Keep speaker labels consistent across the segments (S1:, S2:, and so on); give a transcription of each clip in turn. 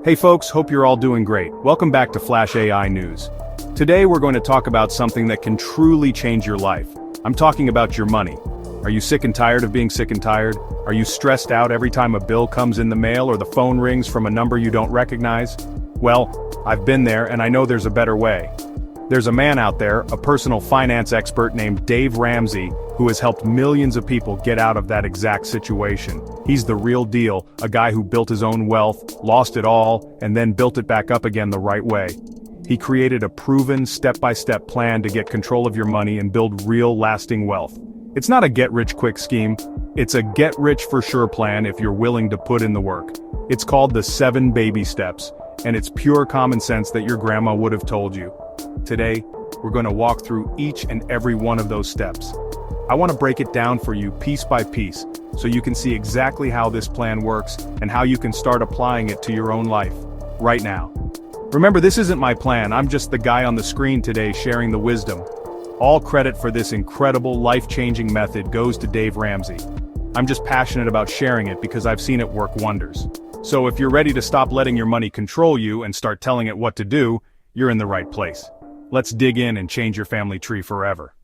S1: Hey folks, hope you're all doing great. Welcome back to Flash AI News. Today we're going to talk about something that can truly change your life. I'm talking about your money. Are you sick and tired of being sick and tired? Are you stressed out every time a bill comes in the mail or the phone rings from a number you don't recognize? Well, I've been there and I know there's a better way. There's a man out there, a personal finance expert named Dave Ramsey, who has helped millions of people get out of that exact situation. He's the real deal, a guy who built his own wealth, lost it all, and then built it back up again the right way. He created a proven, step-by-step plan to get control of your money and build real, lasting wealth. It's not a get-rich-quick scheme, it's a get-rich-for-sure plan if you're willing to put in the work. It's called the 7 baby steps, and it's pure common sense that your grandma would have told you. Today, we're going to walk through each and every one of those steps. I want to break it down for you piece by piece, so you can see exactly how this plan works and how you can start applying it to your own life, right now. Remember, this isn't my plan, I'm just the guy on the screen today sharing the wisdom. All credit for this incredible, life-changing method goes to Dave Ramsey. I'm just passionate about sharing it because I've seen it work wonders. So if you're ready to stop letting your money control you and start telling it what to do, you're in the right place. Let's dig in and change your family tree forever.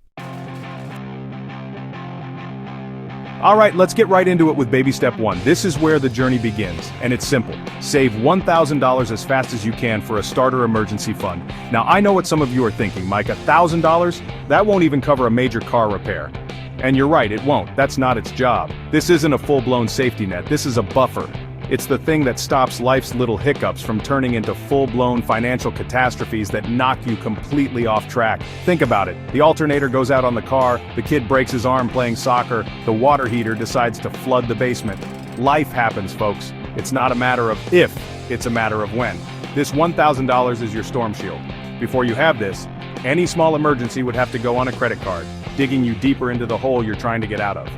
S1: Alright, let's get right into it with baby step 1. This is where the journey begins, and it's simple. Save $1,000 as fast as you can for a starter emergency fund. Now I know what some of you are thinking, Mike, $1,000? That won't even cover a major car repair. And you're right, it won't. That's not its job. This isn't a full-blown safety net, this is a buffer. It's the thing that stops life's little hiccups from turning into full-blown financial catastrophes that knock you completely off track. Think about it. The alternator goes out on the car, the kid breaks his arm playing soccer, the water heater decides to flood the basement. Life happens, folks. It's not a matter of if, it's a matter of when. This $1,000 is your storm shield. Before you have this, any small emergency would have to go on a credit card, digging you deeper into the hole you're trying to get out of.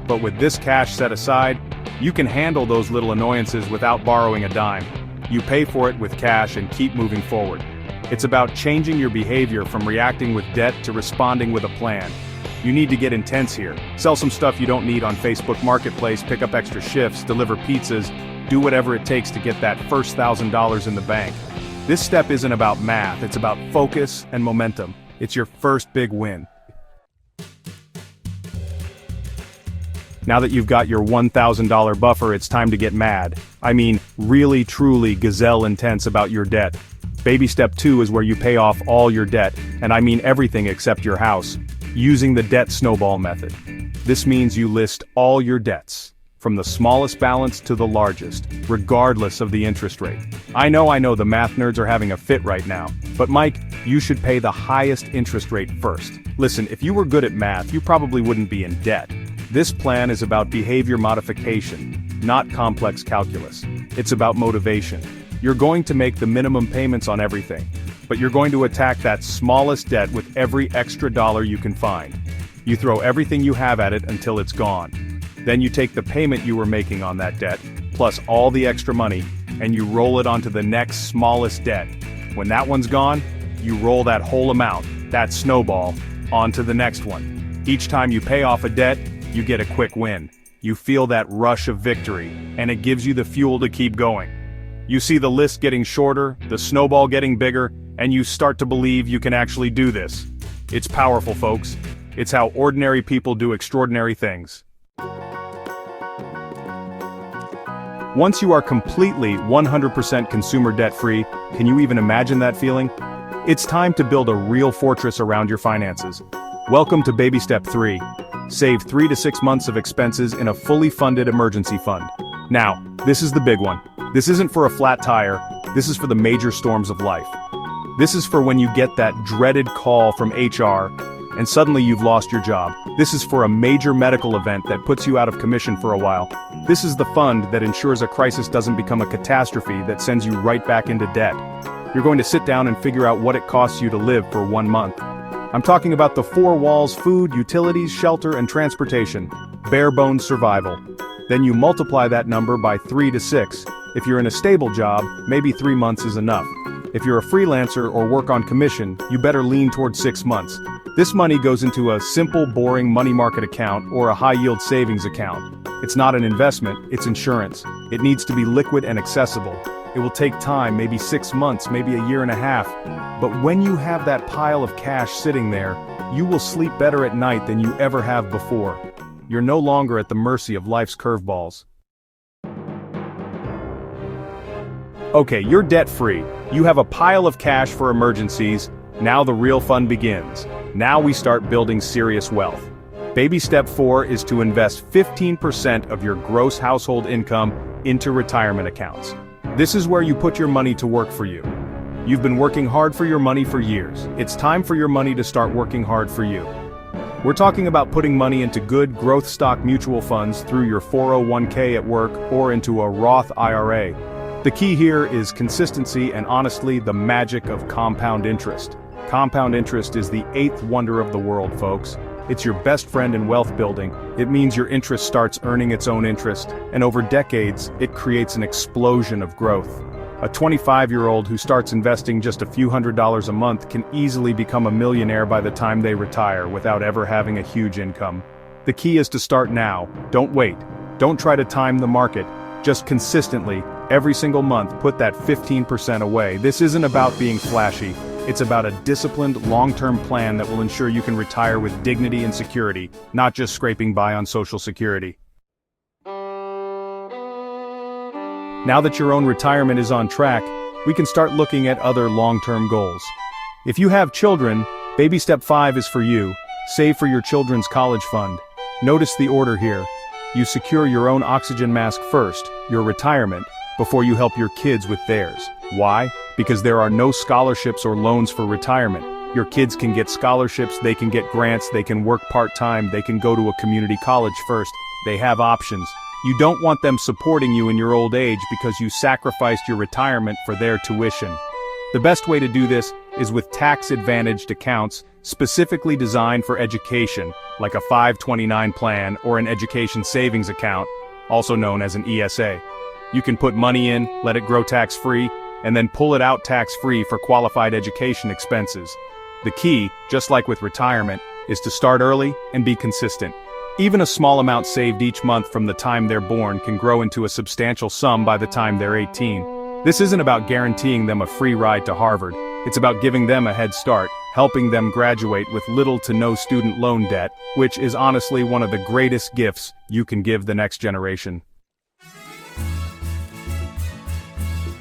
S1: But with this cash set aside, you can handle those little annoyances without borrowing a dime. You pay for it with cash and keep moving forward. It's about changing your behavior from reacting with debt to responding with a plan. You need to get intense here. Sell some stuff you don't need on Facebook Marketplace, pick up extra shifts, deliver pizzas, do whatever it takes to get that first $1,000 in the bank. This step isn't about math, it's about focus and momentum. It's your first big win. Now that you've got your $1,000 buffer, it's time to get mad. I mean, really truly gazelle intense about your debt. Baby step 2 is where you pay off all your debt, and I mean everything except your house, using the debt snowball method. This means you list all your debts, from the smallest balance to the largest, regardless of the interest rate. I know the math nerds are having a fit right now, but Mike, you should pay the highest interest rate first. Listen, if you were good at math, you probably wouldn't be in debt. This plan is about behavior modification, not complex calculus. It's about motivation. You're going to make the minimum payments on everything, but you're going to attack that smallest debt with every extra dollar you can find. You throw everything you have at it until it's gone. Then you take the payment you were making on that debt, plus all the extra money, and you roll it onto the next smallest debt. When that one's gone, you roll that whole amount, that snowball, onto the next one. Each time you pay off a debt, you get a quick win. You feel that rush of victory, and it gives you the fuel to keep going. You see the list getting shorter, the snowball getting bigger, and you start to believe you can actually do this. It's powerful, folks. It's how ordinary people do extraordinary things. Once you are completely 100% consumer debt-free, can you even imagine that feeling? It's time to build a real fortress around your finances. Welcome to baby step 3. Save 3 to 6 months of expenses in a fully funded emergency fund. Now, this is the big one. This isn't for a flat tire, this is for the major storms of life. This is for when you get that dreaded call from HR, and suddenly you've lost your job. This is for a major medical event that puts you out of commission for a while. This is the fund that ensures a crisis doesn't become a catastrophe that sends you right back into debt. You're going to sit down and figure out what it costs you to live for 1 month. I'm talking about the 4 walls: food, utilities, shelter, and transportation. Bare bones survival. Then you multiply that number by 3 to 6. If you're in a stable job, maybe 3 months is enough. If you're a freelancer or work on commission, you better lean toward 6 months. This money goes into a simple, boring money market account or a high-yield savings account. It's not an investment, it's insurance. It needs to be liquid and accessible. It will take time, maybe 6 months, maybe a year and a half. But when you have that pile of cash sitting there, you will sleep better at night than you ever have before. You're no longer at the mercy of life's curveballs. Okay, you're debt-free. You have a pile of cash for emergencies. Now the real fun begins. Now we start building serious wealth. Baby step 4 is to invest 15% of your gross household income into retirement accounts. This is where you put your money to work for you. You've been working hard for your money for years. It's time for your money to start working hard for you. We're talking about putting money into good growth stock mutual funds through your 401k at work or into a Roth IRA. The key here is consistency and honestly the magic of compound interest. Compound interest is the 8th wonder of the world, folks. It's your best friend in wealth building. It means your interest starts earning its own interest, and over decades, it creates an explosion of growth. A 25-year-old who starts investing just a few $100s a month can easily become a millionaire by the time they retire without ever having a huge income. The key is to start now. Don't wait. Don't try to time the market. Just consistently, every single month, put that 15% away. This isn't about being flashy. It's about a disciplined, long-term plan that will ensure you can retire with dignity and security, not just scraping by on Social Security. Now that your own retirement is on track, we can start looking at other long-term goals. If you have children, baby step 5 is for you. Save for your children's college fund. Notice the order here. You secure your own oxygen mask first, your retirement, before you help your kids with theirs. Why? Because there are no scholarships or loans for retirement. Your kids can get scholarships, they can get grants, they can work part-time, they can go to a community college first. They have options. You don't want them supporting you in your old age because you sacrificed your retirement for their tuition. The best way to do this is with tax-advantaged accounts specifically designed for education, like a 529 plan or an education savings account, also known as an ESA. You can put money in, let it grow tax-free, and then pull it out tax-free for qualified education expenses. The key, just like with retirement, is to start early and be consistent. Even a small amount saved each month from the time they're born can grow into a substantial sum by the time they're 18. This isn't about guaranteeing them a free ride to Harvard. It's about giving them a head start, helping them graduate with little to no student loan debt, which is honestly one of the greatest gifts you can give the next generation.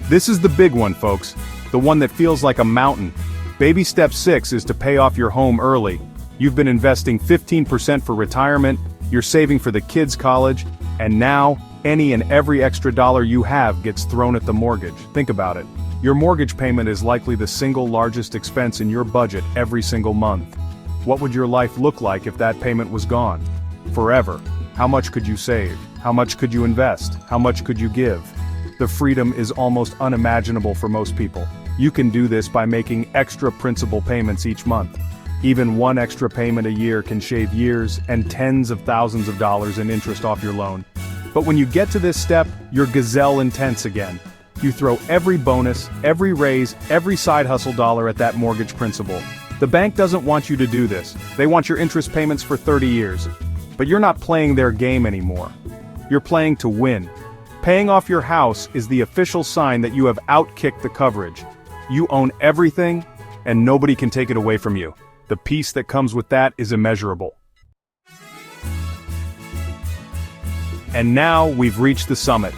S1: This is the big one, folks. The one that feels like a mountain. Baby step 6 is to pay off your home early. You've been investing 15% for retirement, you're saving for the kids' college, and now, any and every extra dollar you have gets thrown at the mortgage. Think about it. Your mortgage payment is likely the single largest expense in your budget every single month. What would your life look like if that payment was gone? Forever. How much could you save? How much could you invest? How much could you give? The freedom is almost unimaginable for most people. You can do this by making extra principal payments each month. Even one extra payment a year can shave years and tens of thousands of dollars in interest off your loan. But when you get to this step, you're gazelle intense again. You throw every bonus, every raise, every side hustle dollar at that mortgage principal. The bank doesn't want you to do this. They want your interest payments for 30 years. But you're not playing their game anymore. You're playing to win. Paying off your house is the official sign that you have outkicked the coverage. You own everything, and nobody can take it away from you. The peace that comes with that is immeasurable. And now we've reached the summit.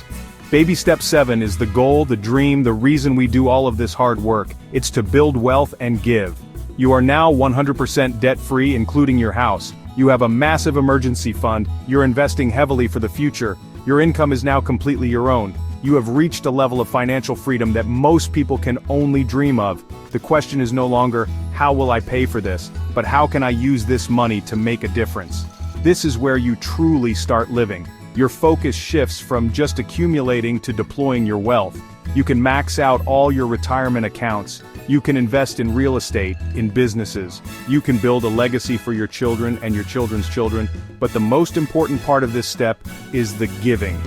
S1: Baby step 7 is the goal, the dream, the reason we do all of this hard work. It's to build wealth and give. You are now 100% debt-free, including your house. You have a massive emergency fund. You're investing heavily for the future. Your income is now completely your own. You have reached a level of financial freedom that most people can only dream of. The question is no longer, how will I pay for this, but how can I use this money to make a difference? This is where you truly start living. Your focus shifts from just accumulating to deploying your wealth. You can max out all your retirement accounts. You can invest in real estate, in businesses. You can build a legacy for your children and your children's children. But the most important part of this step is the giving.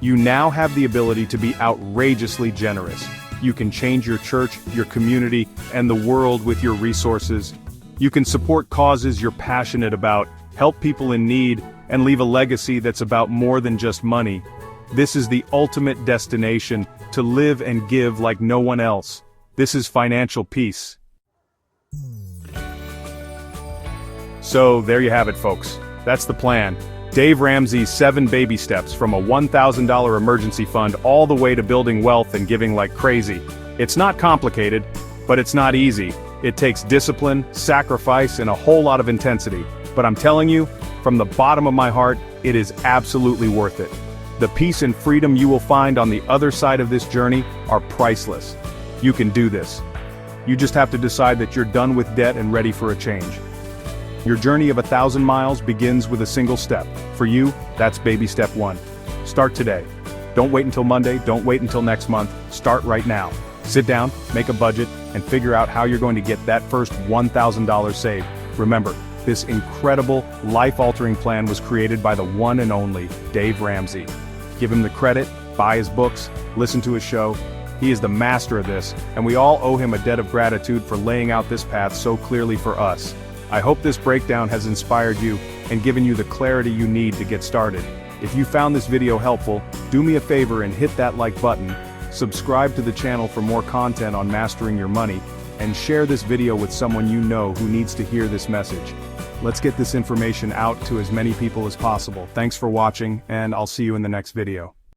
S1: You now have the ability to be outrageously generous. You can change your church, your community, and the world with your resources. You can support causes you're passionate about, help people in need, and leave a legacy that's about more than just money. This is the ultimate destination, to live and give like no one else. This is financial peace. So, there you have it, folks. That's the plan. Dave Ramsey's 7 baby steps from a $1,000 emergency fund all the way to building wealth and giving like crazy. It's not complicated, but it's not easy. It takes discipline, sacrifice, and a whole lot of intensity. But I'm telling you, from the bottom of my heart, it is absolutely worth it. The peace and freedom you will find on the other side of this journey are priceless. You can do this. You just have to decide that you're done with debt and ready for a change. Your journey of 1,000 miles begins with a single step. For you, that's baby step 1. Start today. Don't wait until Monday, don't wait until next month. Start right now. Sit down, make a budget, and figure out how you're going to get that first $1,000 saved. Remember, this incredible, life-altering plan was created by the one and only Dave Ramsey. Give him the credit, buy his books, listen to his show. He is the master of this, and we all owe him a debt of gratitude for laying out this path so clearly for us. I hope this breakdown has inspired you and given you the clarity you need to get started. If you found this video helpful, do me a favor and hit that like button, subscribe to the channel for more content on mastering your money, and share this video with someone you know who needs to hear this message. Let's get this information out to as many people as possible. Thanks for watching, and I'll see you in the next video.